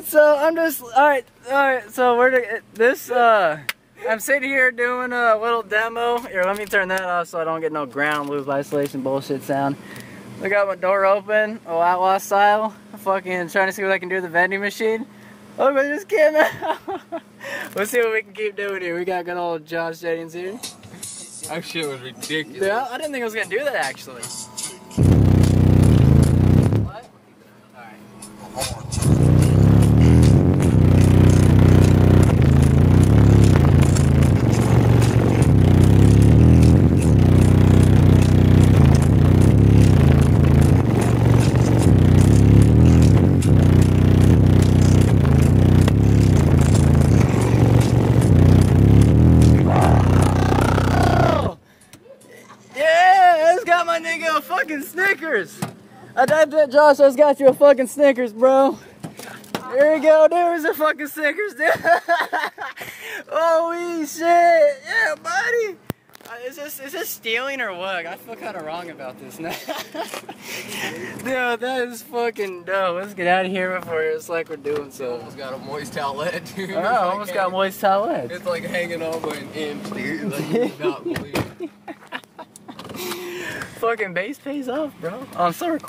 Alright, so I'm just, alright, so I'm sitting here doing a little demo. Here, let me turn that off so I don't get no ground loop isolation bullshit sound. I got my door open, outlaw style, fucking trying to see what I can do with the vending machine. Oh, but just came out. Let's see what we can keep doing here. We got good old Josh Jennings here. That shit was ridiculous. Yeah, I didn't think I was gonna do that actually. What? Alright. My nigga a fucking Snickers. I typed that, Josh. I just got you a fucking Snickers, bro. There you go. There's a fucking Snickers, dude. Holy shit. Yeah, buddy. Is this stealing or what? I feel kind of wrong about this now. Dude, that is fucking dope. Let's get out of here before it's like we're doing so. Almost got a moist towelette, dude. Oh, I almost got moist towelette. It's like hanging on by an inch, dude. Like, you cannot believe it. Fucking base pays off, bro. Oh, I'm still recording.